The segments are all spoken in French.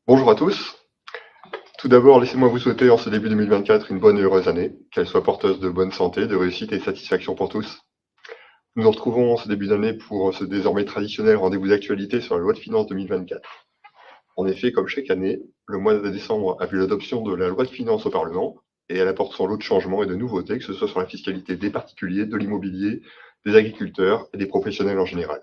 Bonjour à tous. Tout d'abord, laissez-moi vous souhaiter en ce début 2024 une bonne et heureuse année, qu'elle soit porteuse de bonne santé, de réussite et de satisfaction pour tous. Nous nous retrouvons en ce début d'année pour ce désormais traditionnel rendez-vous d'actualité sur la loi de finances 2024. En effet, comme chaque année, le mois de décembre a vu l'adoption de la loi de finances au Parlement et elle apporte son lot de changements et de nouveautés, que ce soit sur la fiscalité des particuliers, de l'immobilier, des agriculteurs et des professionnels en général.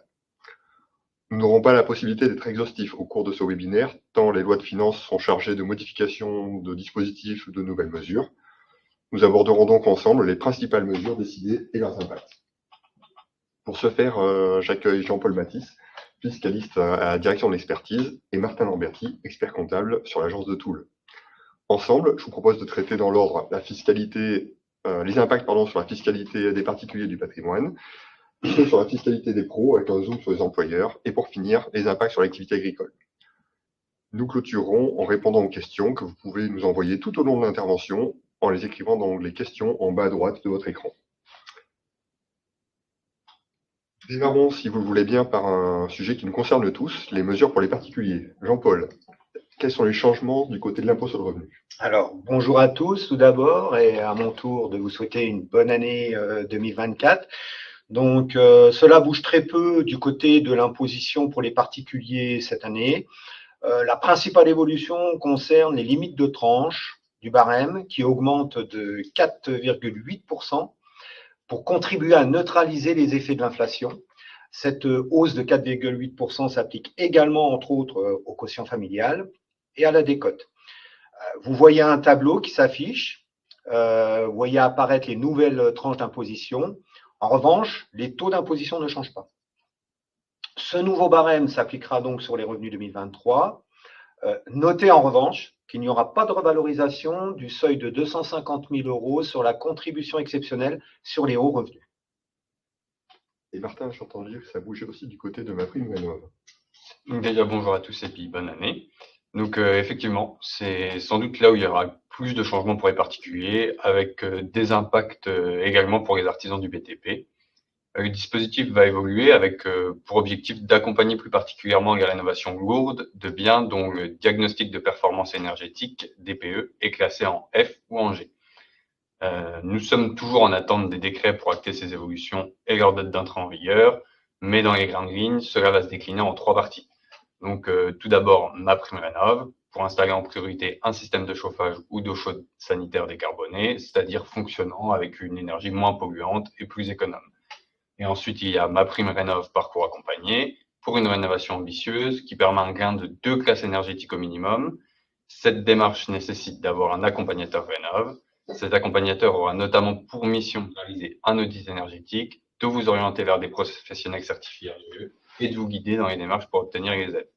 Nous n'aurons pas la possibilité d'être exhaustifs au cours de ce webinaire, tant les lois de finances sont chargées de modifications de dispositifs ou de nouvelles mesures. Nous aborderons donc ensemble les principales mesures décidées et leurs impacts. Pour ce faire, j'accueille Jean-Paul Mathis, fiscaliste à la direction de l'expertise, et Martin Lamberti, expert comptable sur l'agence de Toul. Ensemble, je vous propose de traiter dans l'ordre la fiscalité, les impacts sur la fiscalité des particuliers du patrimoine, ceux sur la fiscalité des pros avec un zoom sur les employeurs, et pour finir, les impacts sur l'activité agricole. Nous clôturerons en répondant aux questions que vous pouvez nous envoyer tout au long de l'intervention en les écrivant dans l'onglet questions en bas à droite de votre écran. Démarrons, si vous le voulez bien, par un sujet qui nous concerne tous, les mesures pour les particuliers. Jean-Paul, quels sont les changements du côté de l'impôt sur le revenu? Alors, bonjour à tous tout d'abord, et à mon tour de vous souhaiter une bonne année 2024. Donc, cela bouge très peu du côté de l'imposition pour les particuliers cette année. La principale évolution concerne les limites de tranche du barème qui augmentent de 4,8% pour contribuer à neutraliser les effets de l'inflation. Cette hausse de 4,8% s'applique également, entre autres, au quotient familial et à la décote. Vous voyez un tableau qui s'affiche, vous voyez apparaître les nouvelles tranches d'imposition. En revanche, les taux d'imposition ne changent pas. Ce nouveau barème s'appliquera donc sur les revenus 2023. Notez en revanche qu'il n'y aura pas de revalorisation du seuil de 250 000 € sur la contribution exceptionnelle sur les hauts revenus. Et Martin, j'ai entendu que ça bougeait aussi du côté de MaPrimeRénov'. Déjà, bonjour à tous et puis bonne année. Donc, effectivement, c'est sans doute là où il y aura plus de changements pour les particuliers, avec des impacts également pour les artisans du BTP. Le dispositif va évoluer avec pour objectif d'accompagner plus particulièrement la rénovation lourde de biens dont le diagnostic de performance énergétique, DPE, est classé en F ou en G. Nous sommes toujours en attente des décrets pour acter ces évolutions et leur date d'entrée en vigueur, mais dans les grandes lignes, cela va se décliner en 3 parties. Donc, tout d'abord, MaPrimeRénov', pour installer en priorité un système de chauffage ou d'eau chaude sanitaire décarboné, c'est-à-dire fonctionnant avec une énergie moins polluante et plus économe. Et ensuite, il y a MaPrimeRénov' parcours accompagné, pour une rénovation ambitieuse qui permet un gain de 2 classes énergétiques au minimum. Cette démarche nécessite d'avoir un accompagnateur Rénov'. Cet accompagnateur aura notamment pour mission de réaliser un audit énergétique, de vous orienter vers des professionnels certifiés RGE et de vous guider dans les démarches pour obtenir les aides.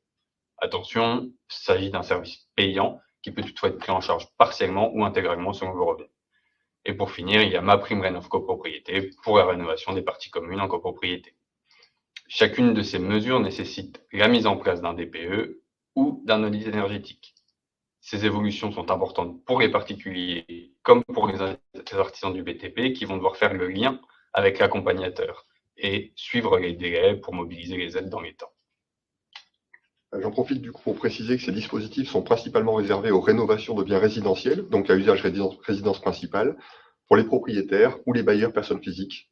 Attention, il s'agit d'un service payant qui peut toutefois être pris en charge partiellement ou intégralement selon vos revenus. Et pour finir, il y a MaPrimeRénov' copropriété pour la rénovation des parties communes en copropriété. Chacune de ces mesures nécessite la mise en place d'un DPE ou d'un audit énergétique. Ces évolutions sont importantes pour les particuliers comme pour les artisans du BTP qui vont devoir faire le lien avec l'accompagnateur et suivre les délais pour mobiliser les aides dans les temps. J'en profite du coup pour préciser que ces dispositifs sont principalement réservés aux rénovations de biens résidentiels, donc à usage résidence principale, pour les propriétaires ou les bailleurs personnes physiques,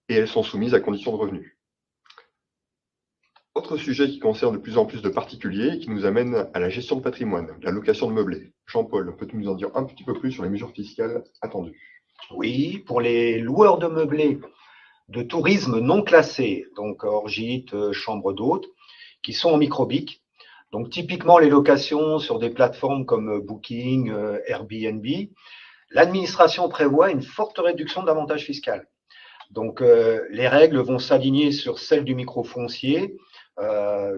et elles sont soumises à conditions de revenus. Autre sujet qui concerne de plus en plus de particuliers et qui nous amène à la gestion de patrimoine, la location de meublés. Jean-Paul, peux-tu nous en dire un petit peu plus sur les mesures fiscales attendues? Oui, pour les loueurs de meublés de tourisme non classés, donc hors gîte, chambre d'hôtes, qui sont en microbic. Donc, typiquement, les locations sur des plateformes comme Booking, Airbnb, l'administration prévoit une forte réduction de l'avantage fiscal. Donc, les règles vont s'aligner sur celles du microfoncier,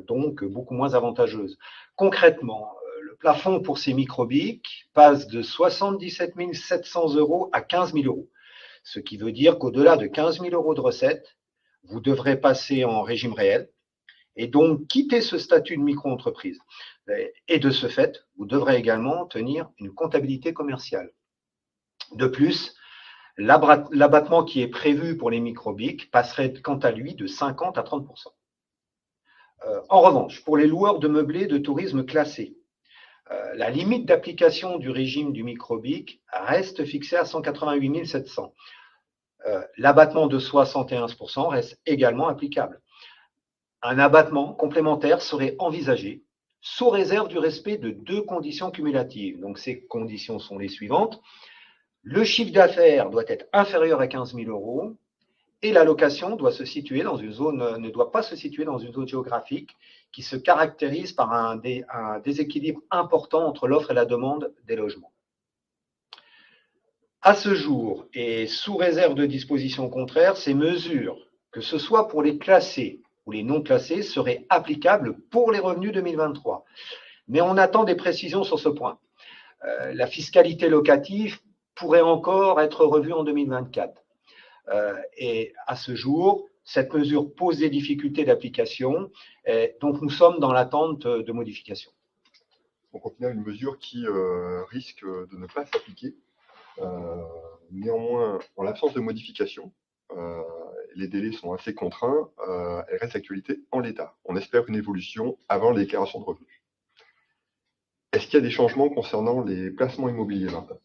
donc beaucoup moins avantageuses. Concrètement, le plafond pour ces microbics passe de 77 700 € à 15 000 €. Ce qui veut dire qu'au-delà de 15 000 € de recettes, vous devrez passer en régime réel et donc quitter ce statut de micro-entreprise. Et de ce fait, vous devrez également tenir une comptabilité commerciale. De plus, l'abattement qui est prévu pour les microbics passerait quant à lui de 50 à 30%. En revanche, pour les loueurs de meublés de tourisme classés, La limite d'application du régime du microbique reste fixée à 188 700. L'abattement de 71% reste également applicable. Un abattement complémentaire serait envisagé sous réserve du respect de 2 conditions cumulatives. Donc ces conditions sont les suivantes. Le chiffre d'affaires doit être inférieur à 15 000 euros et la location doit se situer dans une zone, ne doit pas se situer dans une zone géographique qui se caractérise par un déséquilibre important entre l'offre et la demande des logements. À ce jour, et sous réserve de dispositions contraires, ces mesures, que ce soit pour les classés ou les non classés, seraient applicables pour les revenus 2023. Mais on attend des précisions sur ce point. La fiscalité locative pourrait encore être revue en 2024. Et à ce jour, cette mesure pose des difficultés d'application, donc nous sommes dans l'attente de modifications. Donc au final, une mesure qui risque de ne pas s'appliquer. Néanmoins, en l'absence de modification, les délais sont assez contraints, elle reste d'actualité en l'état. On espère une évolution avant les déclarations de revenus. Est-ce qu'il y a des changements concernant les placements immobiliers, Martin?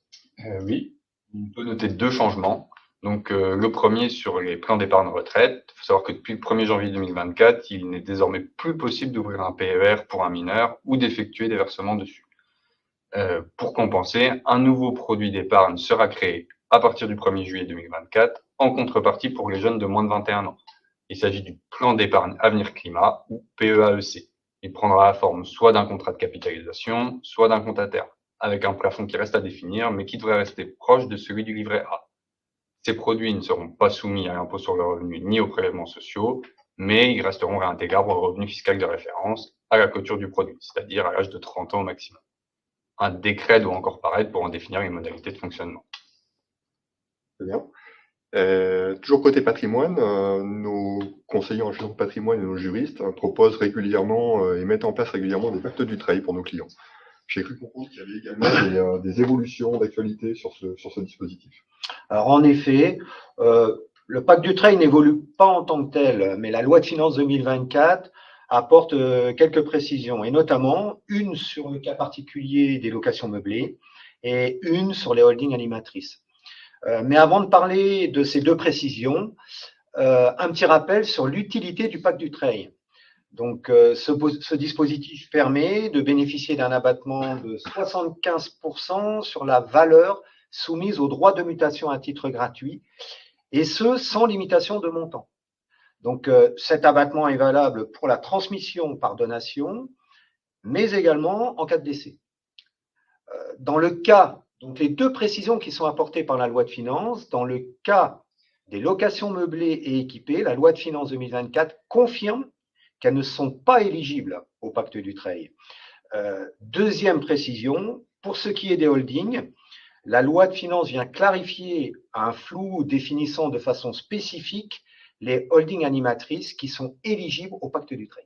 Oui, on peut noter 2 changements. Donc, le premier sur les plans d'épargne retraite. Il faut savoir que depuis le 1er janvier 2024, il n'est désormais plus possible d'ouvrir un PER pour un mineur ou d'effectuer des versements dessus. Pour compenser, un nouveau produit d'épargne sera créé à partir du 1er juillet 2024 en contrepartie pour les jeunes de moins de 21 ans. Il s'agit du plan d'épargne avenir climat ou PEAEC. Il prendra la forme soit d'un contrat de capitalisation, soit d'un compte à terme, avec un plafond qui reste à définir, mais qui devrait rester proche de celui du livret A. Ces produits ne seront pas soumis à l'impôt sur le revenu ni aux prélèvements sociaux, mais ils resteront réintégrables au revenu fiscal de référence à la clôture du produit, c'est-à-dire à l'âge de 30 ans au maximum. Un décret doit encore paraître pour en définir les modalités de fonctionnement. Très bien. Toujours côté patrimoine, nos conseillers en gestion de patrimoine et nos juristes proposent régulièrement et mettent en place régulièrement des pactes du trade pour nos clients. J'ai cru comprendre qu'il y avait également des évolutions d'actualité sur ce dispositif. Alors en effet, le pacte du trade n'évolue pas en tant que tel, mais la loi de finances 2024 apporte quelques précisions, et notamment une sur le cas particulier des locations meublées et une sur les holdings animatrices. Mais avant de parler de ces 2 précisions, un petit rappel sur l'utilité du pacte du trade. Donc, ce dispositif permet de bénéficier d'un abattement de 75% sur la valeur soumise aux droits de mutation à titre gratuit, et ce, sans limitation de montant. Donc, cet abattement est valable pour la transmission par donation, mais également en cas de décès. Dans le cas, donc les 2 précisions qui sont apportées par la loi de finances, dans le cas des locations meublées et équipées, la loi de finances 2024 confirme qu'elles ne sont pas éligibles au pacte du trade. Deuxième précision, pour ce qui est des holdings, la loi de finances vient clarifier un flou définissant de façon spécifique les holdings animatrices qui sont éligibles au pacte du trade.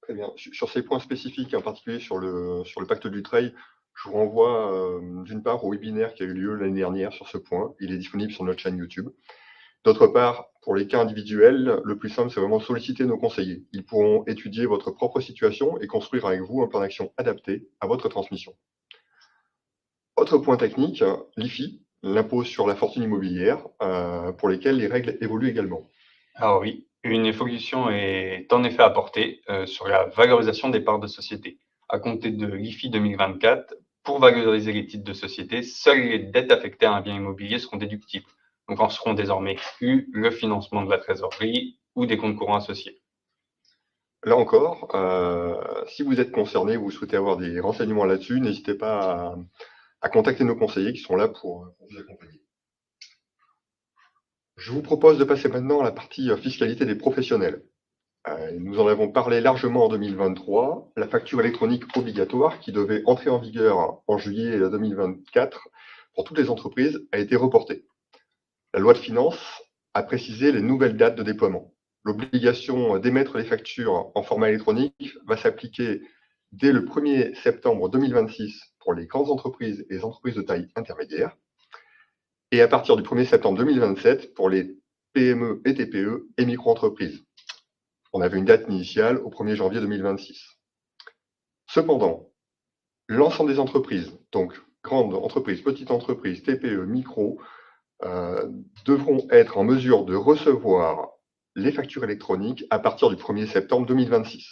Très bien. Sur ces points spécifiques, en particulier sur le pacte du trade, je vous renvoie d'une part au webinaire qui a eu lieu l'année dernière sur ce point. Il est disponible sur notre chaîne YouTube. D'autre part, pour les cas individuels, le plus simple, c'est vraiment de solliciter nos conseillers. Ils pourront étudier votre propre situation et construire avec vous un plan d'action adapté à votre transmission. Autre point technique, l'IFI, l'impôt sur la fortune immobilière, pour lesquels les règles évoluent également. Alors oui, une évolution est en effet apportée sur la valorisation des parts de société. À compter de l'IFI 2024, pour valoriser les titres de société, seules les dettes affectées à un bien immobilier seront déductibles. Donc en seront désormais exclus le financement de la trésorerie ou des comptes courants associés. Là encore, si vous êtes concerné, vous souhaitez avoir des renseignements là-dessus, n'hésitez pas à contacter nos conseillers qui sont là pour vous accompagner. Je vous propose de passer maintenant à la partie fiscalité des professionnels. Nous en avons parlé largement en 2023. La facture électronique obligatoire qui devait entrer en vigueur en juillet 2024 pour toutes les entreprises a été reportée. La loi de finances a précisé les nouvelles dates de déploiement. L'obligation d'émettre les factures en format électronique va s'appliquer dès le 1er septembre 2026 pour les grandes entreprises et les entreprises de taille intermédiaire, et à partir du 1er septembre 2027 pour les PME et TPE et micro-entreprises. On avait une date initiale au 1er janvier 2026. Cependant, L'ensemble des entreprises, donc grandes entreprises, petites entreprises, TPE, micro, devront être en mesure de recevoir les factures électroniques à partir du 1er septembre 2026.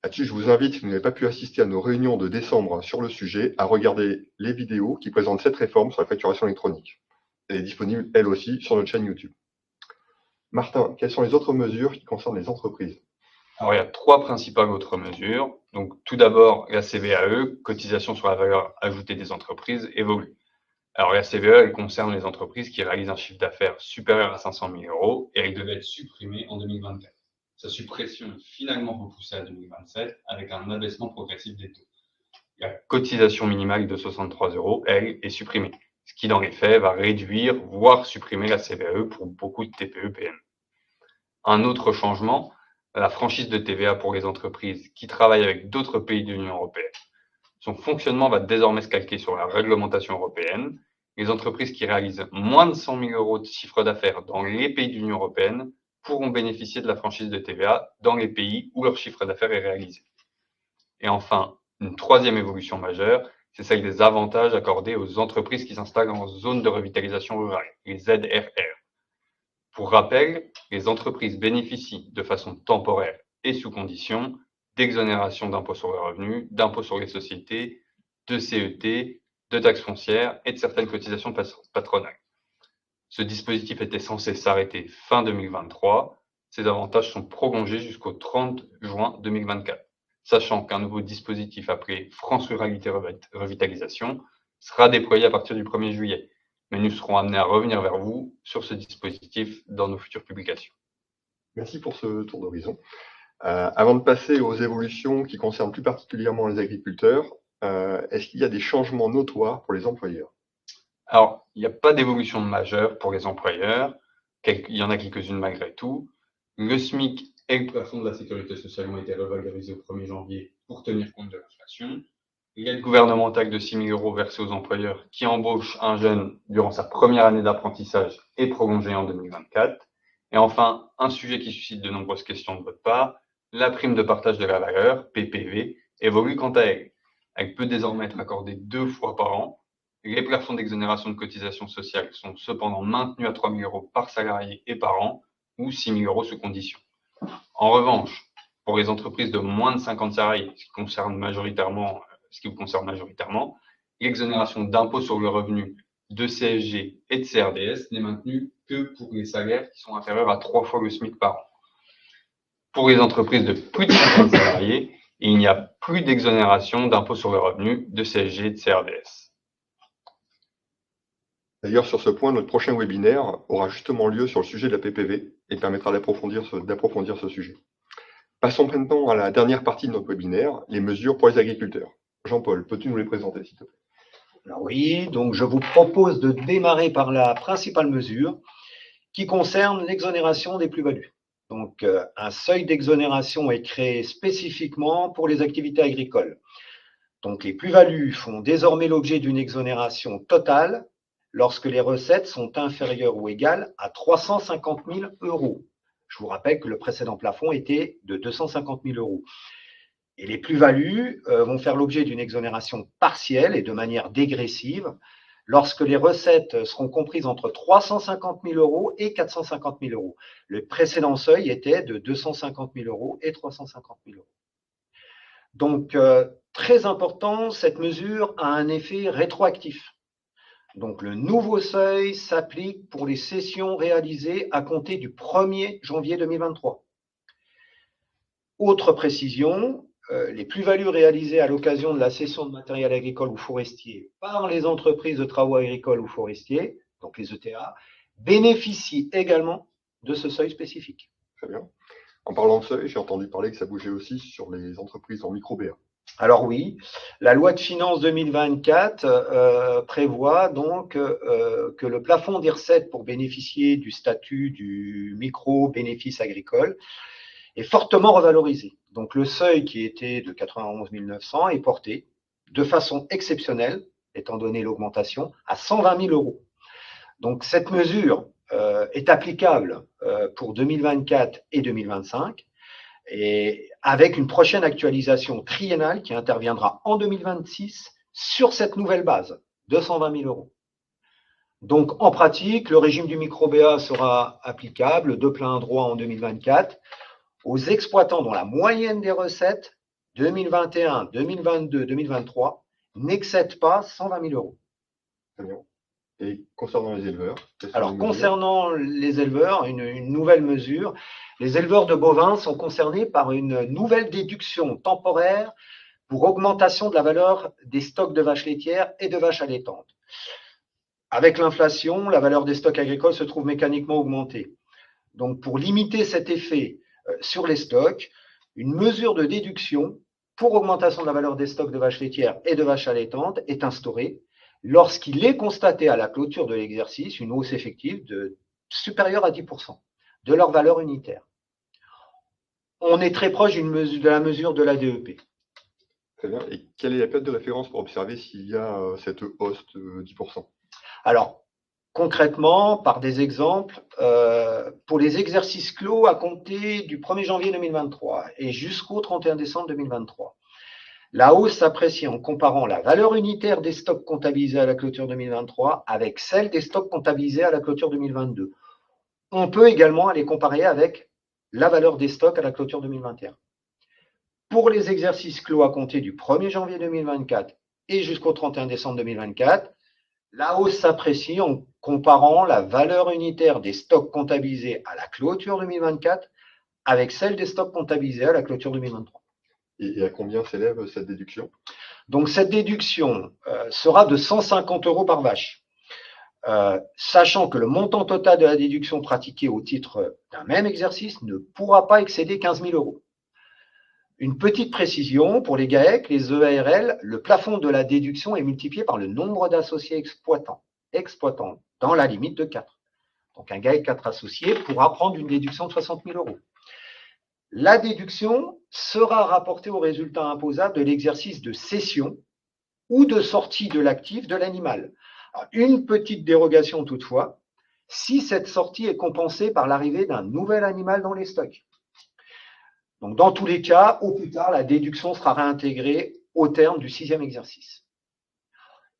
Là-dessus, je vous invite, si vous n'avez pas pu assister à nos réunions de décembre sur le sujet, à regarder les vidéos qui présentent cette réforme sur la facturation électronique. Elle est disponible, elle aussi, sur notre chaîne YouTube. Martin, quelles sont les autres mesures qui concernent les entreprises? Alors, il y a 3 principales autres mesures. Donc, tout d'abord, la CVAE, cotisation sur la valeur ajoutée des entreprises, évolue. Alors, la CVAE, elle concerne les entreprises qui réalisent un chiffre d'affaires supérieur à 500 000 € et elle devait être supprimée en 2024. Sa suppression est finalement repoussée à 2027 avec un abaissement progressif des taux. La cotisation minimale de 63 €, elle, est supprimée, ce qui, dans les faits, va réduire, voire supprimer la CVAE pour beaucoup de TPE-PME. Un autre changement, la franchise de TVA pour les entreprises qui travaillent avec d'autres pays de l'Union européenne. Son fonctionnement va désormais se calquer sur la réglementation européenne. Les entreprises qui réalisent moins de 100 000 € de chiffre d'affaires dans les pays de l'Union européenne pourront bénéficier de la franchise de TVA dans les pays où leur chiffre d'affaires est réalisé. Et enfin, une troisième évolution majeure, c'est celle des avantages accordés aux entreprises qui s'installent en zone de revitalisation rurale, les ZRR. Pour rappel, les entreprises bénéficient de façon temporaire et sous condition d'exonération d'impôt sur le revenu, d'impôt sur les sociétés, de CET, de taxes foncières et de certaines cotisations patronales. Ce dispositif était censé s'arrêter fin 2023. Ces avantages sont prolongés jusqu'au 30 juin 2024, sachant qu'un nouveau dispositif appelé France Ruralité Revitalisation sera déployé à partir du 1er juillet. Mais nous serons amenés à revenir vers vous sur ce dispositif dans nos futures publications. Merci pour ce tour d'horizon. Avant de passer aux évolutions qui concernent plus particulièrement les agriculteurs, est-ce qu'il y a des changements notoires pour les employeurs? Alors, il n'y a pas d'évolution majeure pour les employeurs. Il y en a quelques-unes malgré tout. Le SMIC et le plafond de la sécurité sociale ont été revalorisés au 1er janvier pour tenir compte de l'inflation. L'aide gouvernementale de 6 000 € versée aux employeurs qui embauchent un jeune durant sa première année d'apprentissage est prolongée en 2024. Et enfin, un sujet qui suscite de nombreuses questions de votre part, la prime de partage de la valeur, PPV, évolue quant à elle. Elle peut désormais être accordée 2 fois par an. Les plafonds d'exonération de cotisations sociales sont cependant maintenus à 3 000 € par salarié et par an, ou 6 000 € sous condition. En revanche, pour les entreprises de moins de 50 salariés, ce qui vous concerne majoritairement, l'exonération d'impôt sur le revenu, de CSG et de CRDS n'est maintenue que pour les salaires qui sont inférieurs à 3 fois le SMIC par an. Pour les entreprises de plus de 50 salariés, il n'y a plus d'exonération d'impôt sur le revenu, de CSG et de CRDS. D'ailleurs, sur ce point, notre prochain webinaire aura justement lieu sur le sujet de la PPV et permettra d'approfondir ce sujet. Passons maintenant à la dernière partie de notre webinaire, les mesures pour les agriculteurs. Jean-Paul, peux-tu nous les présenter, s'il te plaît? Alors oui, donc je vous propose de démarrer par la principale mesure qui concerne l'exonération des plus-values. Donc, un seuil d'exonération est créé spécifiquement pour les activités agricoles. Donc, les plus-values font désormais l'objet d'une exonération totale lorsque les recettes sont inférieures ou égales à 350 000 €. Je vous rappelle que le précédent plafond était de 250 000 €. Et les plus-values vont faire l'objet d'une exonération partielle et de manière dégressive lorsque les recettes seront comprises entre 350 000 € et 450 000 €. Le précédent seuil était de 250 000 € et 350 000 €. Donc, très important, cette mesure a un effet rétroactif. Donc, le nouveau seuil s'applique pour les cessions réalisées à compter du 1er janvier 2023. Autre précision, les plus-values réalisées à l'occasion de la cession de matériel agricole ou forestier par les entreprises de travaux agricoles ou forestiers, donc les ETA, bénéficient également de ce seuil spécifique. Très bien. En parlant de seuil, j'ai entendu parler que ça bougeait aussi sur les entreprises en micro-BA. Alors oui, la loi de finances 2024 prévoit donc que le plafond des recettes pour bénéficier du statut du micro-bénéfice agricole est fortement revalorisé. Donc le seuil qui était de 91 900 est porté de façon exceptionnelle, étant donné l'augmentation, à 120 000 €. Donc cette mesure est applicable pour 2024 et 2025. Et avec une prochaine actualisation triennale qui interviendra en 2026 sur cette nouvelle base, 220 000 euros. Donc, en pratique, le régime du micro-BA sera applicable de plein droit en 2024 aux exploitants dont la moyenne des recettes 2021, 2022, 2023 n'excède pas 120 000 euros. Très bien. Et concernant les éleveurs? Alors, concernant les éleveurs, une nouvelle mesure, les éleveurs de bovins sont concernés par une nouvelle déduction temporaire pour augmentation de la valeur des stocks de vaches laitières et de vaches allaitantes. Avec l'inflation, la valeur des stocks agricoles se trouve mécaniquement augmentée. Donc, pour limiter cet effet sur les stocks, une mesure de déduction pour augmentation de la valeur des stocks de vaches laitières et de vaches allaitantes est instaurée lorsqu'il est constaté à la clôture de l'exercice une hausse effective supérieure à 10% de leur valeur unitaire. On est très proche de la mesure de la DEP. Très bien. Et quelle est la période de référence pour observer s'il y a cette hausse de 10%? Alors, concrètement, par des exemples, pour les exercices clos à compter du 1er janvier 2023 et jusqu'au 31 décembre 2023, la hausse s'apprécie en comparant la valeur unitaire des stocks comptabilisés à la clôture 2023 avec celle des stocks comptabilisés à la clôture 2022. On peut également les comparer avec la valeur des stocks à la clôture 2021. Pour les exercices clos à compter du 1er janvier 2024 et jusqu'au 31 décembre 2024, la hausse s'apprécie en comparant la valeur unitaire des stocks comptabilisés à la clôture 2024 avec celle des stocks comptabilisés à la clôture 2023. Et à combien s'élève cette déduction? Donc, cette déduction sera de 150 euros par vache, sachant que le montant total de la déduction pratiquée au titre d'un même exercice ne pourra pas excéder 15 000 euros. Une petite précision, pour les GAEC, les EARL, le plafond de la déduction est multiplié par le nombre d'associés exploitants dans la limite de 4. Donc, un GAEC 4 associés pourra prendre une déduction de 60 000 euros. La déduction sera rapportée au résultat imposable de l'exercice de cession ou de sortie de l'actif de l'animal. Une petite dérogation toutefois, si cette sortie est compensée par l'arrivée d'un nouvel animal dans les stocks. Donc, dans tous les cas, au plus tard, la déduction sera réintégrée au terme du 6e exercice.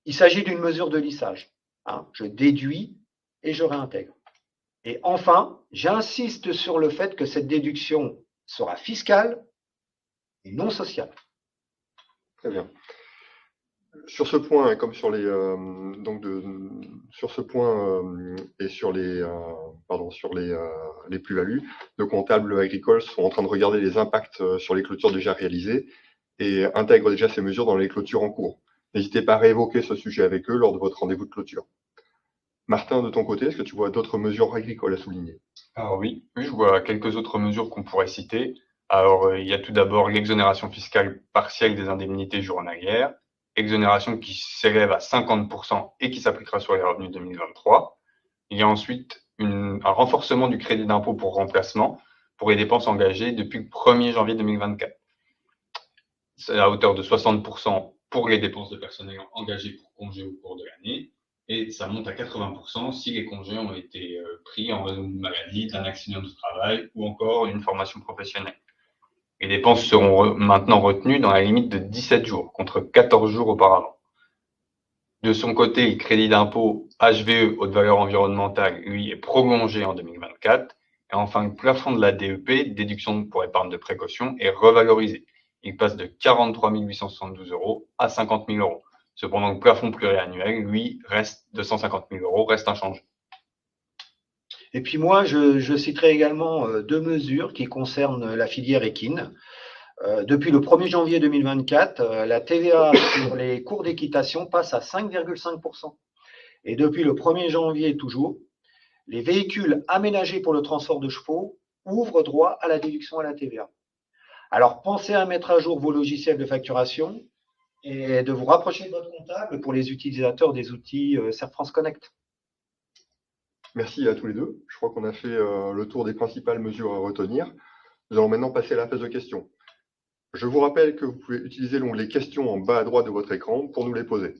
Il s'agit d'une mesure de lissage. Je déduis et je réintègre. Et enfin, j'insiste sur le fait que cette déduction sera fiscale et non sociale. Très bien. Sur ce point, comme sur les sur ce point et sur les plus-values, nos comptables agricoles sont en train de regarder les impacts sur les clôtures déjà réalisées et intègrent déjà ces mesures dans les clôtures en cours. N'hésitez pas à réévoquer ce sujet avec eux lors de votre rendez-vous de clôture. Martin, de ton côté, est-ce que tu vois d'autres mesures agricoles à souligner? Alors oui, je vois quelques autres mesures qu'on pourrait citer. Alors, il y a tout d'abord l'exonération fiscale partielle des indemnités journalières, exonération qui s'élève à 50% et qui s'appliquera sur les revenus 2023. Il y a ensuite un renforcement du crédit d'impôt pour remplacement pour les dépenses engagées depuis le 1er janvier 2024. C'est à hauteur de 60% pour les dépenses de personnel engagées pour congés au cours de l'année et ça monte à 80% si les congés ont été pris en raison d'une maladie, d'un accident de travail ou encore d'une formation professionnelle. Les dépenses seront maintenant retenues dans la limite de 17 jours, contre 14 jours auparavant. De son côté, le crédit d'impôt HVE, haute valeur environnementale, lui, est prolongé en 2024. Et enfin, le plafond de la DEP, déduction pour épargne de précaution, est revalorisé. Il passe de 43 872 euros à 50 000 euros. Cependant, le plafond pluriannuel, lui, reste de 150 000 euros, reste inchangé. Et puis moi, je citerai également deux mesures qui concernent la filière équine. Depuis le 1er janvier 2024, la TVA sur les cours d'équitation passe à 5,5%. Et depuis le 1er janvier toujours, les véhicules aménagés pour le transport de chevaux ouvrent droit à la déduction à la TVA. Alors, pensez à mettre à jour vos logiciels de facturation et de vous rapprocher de votre comptable pour les utilisateurs des outils Serfrance Connect. Merci à tous les deux. Je crois qu'on a fait le tour des principales mesures à retenir. Nous allons maintenant passer à la phase de questions. Je vous rappelle que vous pouvez utiliser l'onglet questions en bas à droite de votre écran pour nous les poser.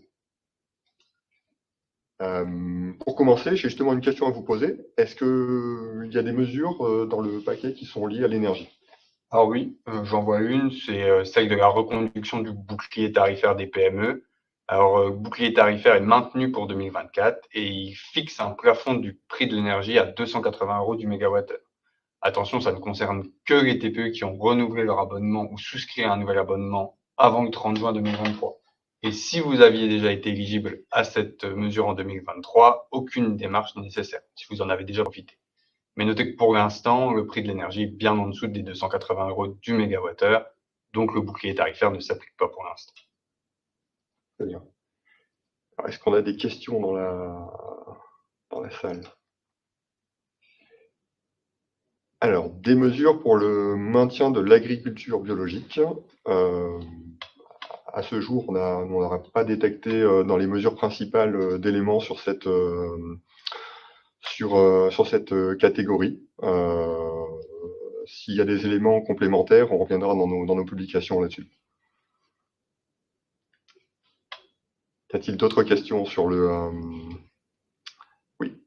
Pour commencer, j'ai justement une question à vous poser. Est-ce qu'il y a des mesures dans le paquet qui sont liées à l'énergie? Alors oui, j'en vois une, c'est celle de la reconduction du bouclier tarifaire des PME. Alors, le bouclier tarifaire est maintenu pour 2024 et il fixe un plafond du prix de l'énergie à 280 € du mégawattheure. Attention, ça ne concerne que les TPE qui ont renouvelé leur abonnement ou souscrit à un nouvel abonnement avant le 30 juin 2023. Et si vous aviez déjà été éligible à cette mesure en 2023, aucune démarche n'est nécessaire, si vous en avez déjà profité. Mais notez que pour l'instant, le prix de l'énergie est bien en dessous des 280 € du mégawattheure, donc le bouclier tarifaire ne s'applique pas pour l'instant. Très bien. Alors, est-ce qu'on a des questions dans la salle? Alors, des mesures pour le maintien de l'agriculture biologique. À ce jour, on n'aura pas détecté dans les mesures principales d'éléments sur cette catégorie. S'il y a des éléments complémentaires, on reviendra dans nos publications là-dessus. Y a-t-il d'autres questions sur le... Oui.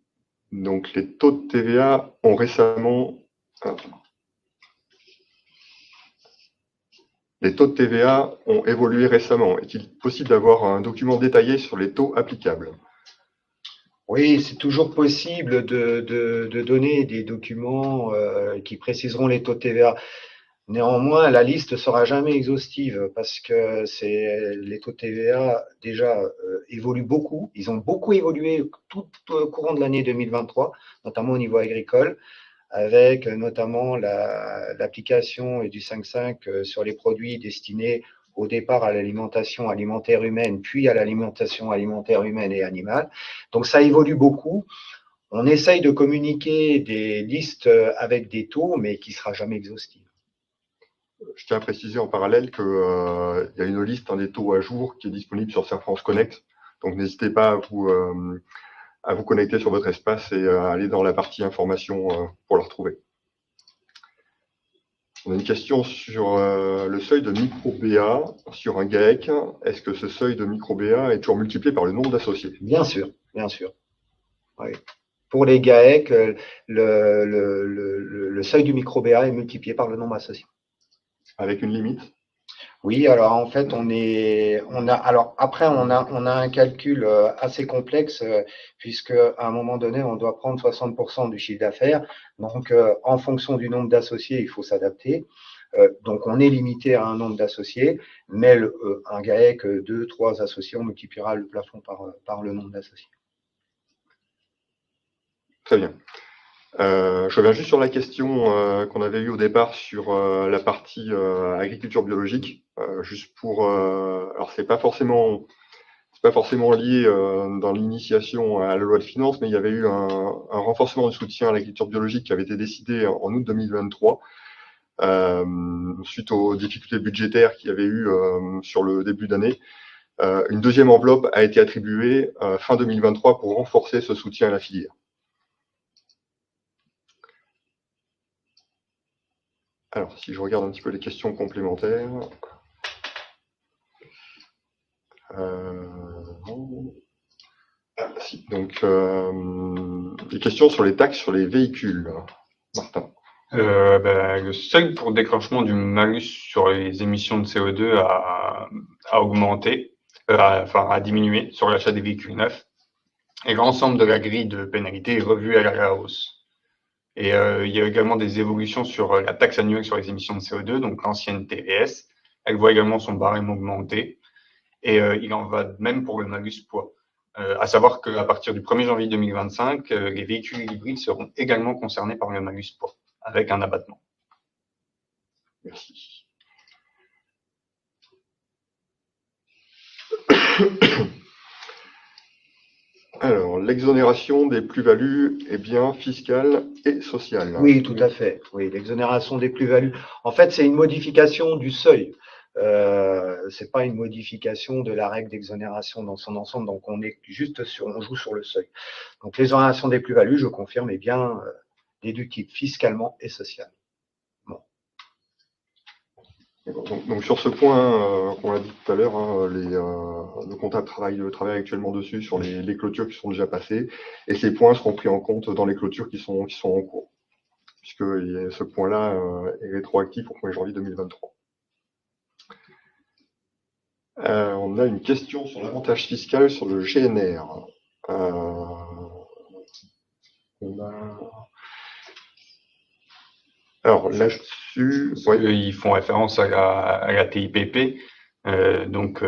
Donc, les taux de TVA ont récemment... Les taux de TVA ont évolué récemment. Est-il possible d'avoir un document détaillé sur les taux applicables? Oui, c'est toujours possible de donner des documents qui préciseront les taux de TVA. Néanmoins, la liste ne sera jamais exhaustive parce que les taux de TVA déjà évoluent beaucoup. Ils ont beaucoup évolué tout au courant de l'année 2023, notamment au niveau agricole, avec notamment l'application du 5.5 sur les produits destinés au départ à l'alimentation alimentaire humaine, puis à l'alimentation alimentaire humaine et animale. Donc ça évolue beaucoup. On essaye de communiquer des listes avec des taux, mais qui ne sera jamais exhaustive. Je tiens à préciser en parallèle qu'il y a une liste des taux à jour qui est disponible sur Serfrance Connect. Donc n'hésitez pas à vous connecter sur votre espace et à aller dans la partie information pour la retrouver. On a une question sur le seuil de micro-BA sur un GAEC. Est-ce que ce seuil de micro-BA est toujours multiplié par le nombre d'associés? Bien sûr, bien sûr. Oui. Pour les GAEC, le seuil du micro-BA est multiplié par le nombre associé. Avec une limite? Oui, alors en fait, alors après, on a un calcul assez complexe puisque à un moment donné, on doit prendre 60% du chiffre d'affaires. Donc, en fonction du nombre d'associés, il faut s'adapter. Donc, on est limité à un nombre d'associés, mais un GAEC, 2, 3 associés, on multipliera le plafond par le nombre d'associés. Très bien. Je reviens juste sur la question qu'on avait eue au départ sur la partie agriculture biologique. Juste pour, alors c'est pas forcément lié dans l'initiation à la loi de finances, mais il y avait eu un renforcement du soutien à l'agriculture biologique qui avait été décidé en août 2023 suite aux difficultés budgétaires qu'il y avait eu sur le début d'année. Une deuxième enveloppe a été attribuée fin 2023 pour renforcer ce soutien à la filière. Alors, si je regarde un petit peu les questions complémentaires. Donc, des questions sur les taxes sur les véhicules. Martin. Le seuil pour déclenchement du malus sur les émissions de CO2 a augmenté, a diminué sur l'achat des véhicules neufs. Et l'ensemble de la grille de pénalité est revu à la hausse. Et il y a également des évolutions sur la taxe annuelle sur les émissions de CO2, donc l'ancienne TVS. Elle voit également son barème augmenter. Et il en va de même pour le malus poids. À savoir qu'à partir du 1er janvier 2025, les véhicules hybrides seront également concernés par le malus poids, avec un abattement. Merci. Alors, l'exonération des plus-values est bien fiscale et sociale. Oui, tout à fait. Oui, l'exonération des plus-values. En fait, c'est une modification du seuil. C'est pas une modification de la règle d'exonération dans son ensemble. Donc, on joue sur le seuil. Donc, l'exonération des plus-values, je confirme, est bien déductible fiscalement et socialement. Bon. Donc sur ce point, qu'on l'a dit tout à l'heure, le comptable travaille actuellement dessus sur les clôtures qui sont déjà passées, et ces points seront pris en compte dans les clôtures qui sont en cours. puisque ce point-là est rétroactif au 1er janvier 2023. On a une question sur l'avantage fiscal sur le GNR. Alors là-dessus, ils font référence à la TIPP. Donc,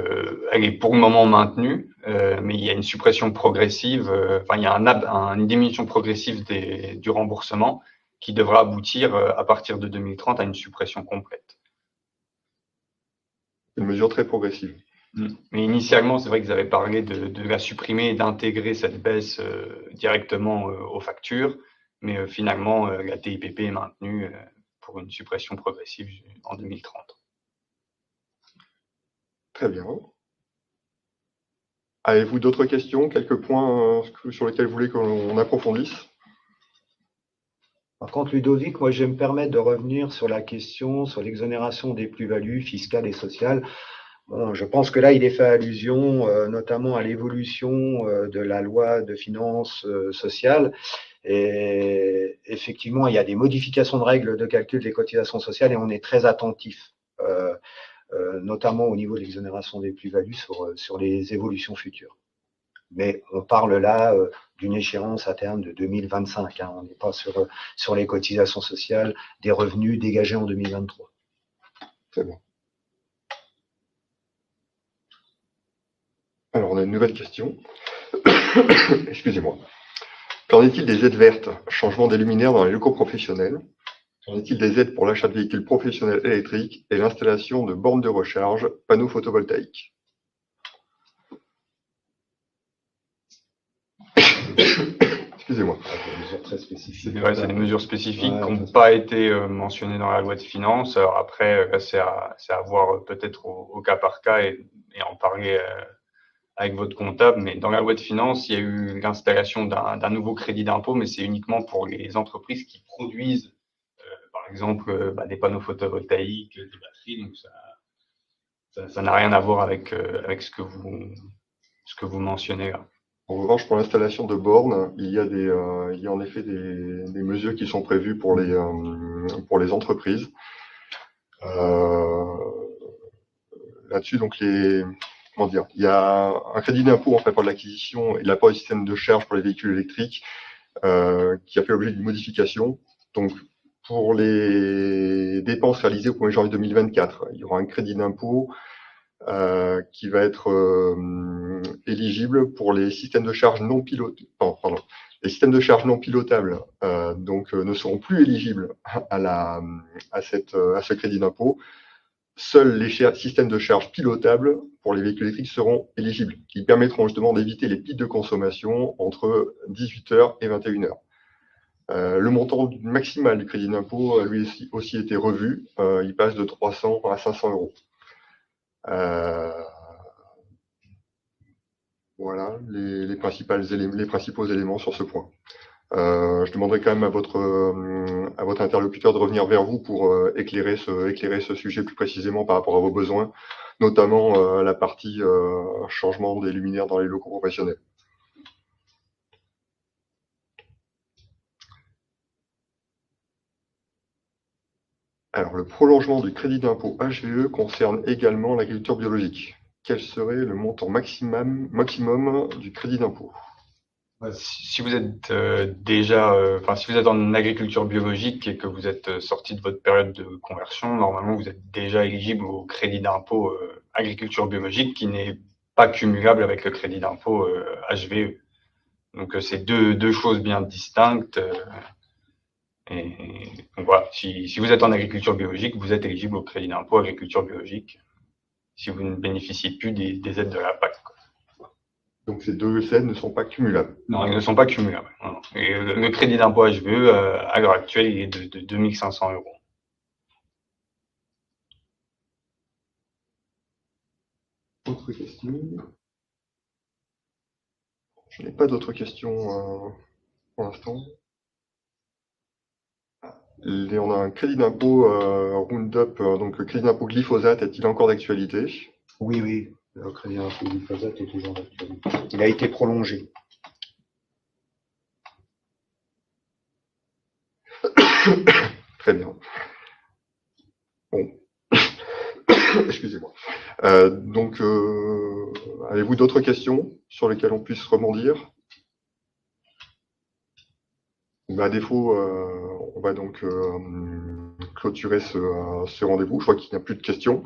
elle est pour le moment maintenue, mais il y a une suppression progressive, il y a une diminution progressive du remboursement qui devra aboutir à partir de 2030 à une suppression complète. Une mesure très progressive. Mais initialement, c'est vrai qu'ils avaient parlé de la supprimer et d'intégrer cette baisse directement aux factures, mais finalement, la TIPP est maintenue pour une suppression progressive en 2030. Très bien. Avez-vous d'autres questions? Quelques points sur lesquels vous voulez qu'on approfondisse? Par contre, Ludovic, moi, je vais me permettre de revenir sur la question sur l'exonération des plus-values fiscales et sociales. Bon, je pense que là, il est fait allusion notamment à l'évolution de la loi de finances sociales. Et effectivement, il y a des modifications de règles de calcul des cotisations sociales et on est très attentif, notamment au niveau de l'exonération des plus-values sur les évolutions futures. Mais on parle là d'une échéance à terme de 2025. On n'est pas sur les cotisations sociales des revenus dégagés en 2023. Très bien. Alors, on a une nouvelle question. Excusez-moi. Qu'en est-il des aides vertes? Changement des luminaires dans les locaux professionnels. Qu'en est-il des aides pour l'achat de véhicules professionnels électriques et l'installation de bornes de recharge, panneaux photovoltaïques? Excusez-moi. C'est des mesures spécifiques qui n'ont pas été mentionnées dans la loi de finances. Alors après, c'est à voir peut-être au cas par cas et en parler avec votre comptable. Mais dans la loi de finances, il y a eu l'installation d'un nouveau crédit d'impôt, mais c'est uniquement pour les entreprises qui produisent, par exemple, des panneaux photovoltaïques, des batteries. Donc ça n'a rien à voir avec ce que vous mentionnez là. En revanche, pour l'installation de bornes, il y a en effet des mesures qui sont prévues pour les entreprises. Là-dessus, donc il y a un crédit d'impôt en fait pour l'acquisition et l'apport du système de charge pour les véhicules électriques qui a fait l'objet d'une modification. Donc, pour les dépenses réalisées au 1er janvier 2024, il y aura un crédit d'impôt qui va être éligible pour les systèmes de charge non pilotables. Les systèmes de charge non pilotables ne seront plus éligibles à ce crédit d'impôt. Seuls les systèmes de charge pilotables pour les véhicules électriques seront éligibles, qui permettront justement d'éviter les pics de consommation entre 18h et 21h. Le montant maximal du crédit d'impôt a lui aussi été revu. Il passe de 300 à 500 euros. Voilà les principaux éléments sur ce point. Je demanderai quand même à votre interlocuteur de revenir vers vous pour éclairer ce sujet plus précisément par rapport à vos besoins, notamment la partie changement des luminaires dans les locaux professionnels. Alors, le prolongement du crédit d'impôt HVE concerne également l'agriculture biologique. Quel serait le montant maximum du crédit d'impôt? Si vous êtes si vous êtes en agriculture biologique et que vous êtes sorti de votre période de conversion, normalement vous êtes déjà éligible au crédit d'impôt agriculture biologique qui n'est pas cumulable avec le crédit d'impôt HVE. Donc c'est deux choses bien distinctes. Et donc voilà, si vous êtes en agriculture biologique, vous êtes éligible au crédit d'impôt agriculture biologique si vous ne bénéficiez plus des aides de la PAC. Donc ces deux aides ne sont pas cumulables? Non, ils ne sont pas cumulables. Non. Et le crédit d'impôt HVE, à l'heure actuelle, il est de 2500 euros. Autre question? Je n'ai pas d'autres questions pour l'instant. On a un crédit d'impôt Roundup, donc le crédit d'impôt glyphosate, est-il encore d'actualité? Oui, le crédit d'impôt glyphosate est toujours d'actualité. Il a été prolongé. Très bien. Bon. Excusez-moi. Donc, avez-vous d'autres questions sur lesquelles on puisse rebondir? À défaut, on va donc clôturer ce rendez-vous. Je vois qu'il n'y a plus de questions.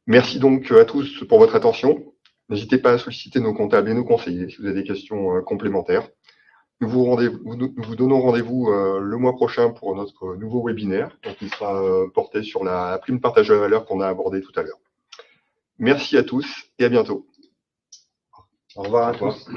Merci donc à tous pour votre attention. N'hésitez pas à solliciter nos comptables et nos conseillers si vous avez des questions complémentaires. Nous vous donnons rendez-vous le mois prochain pour notre nouveau webinaire, donc qui sera porté sur la prime partage de la valeur qu'on a abordée tout à l'heure. Merci à tous et à bientôt. Au revoir à tous.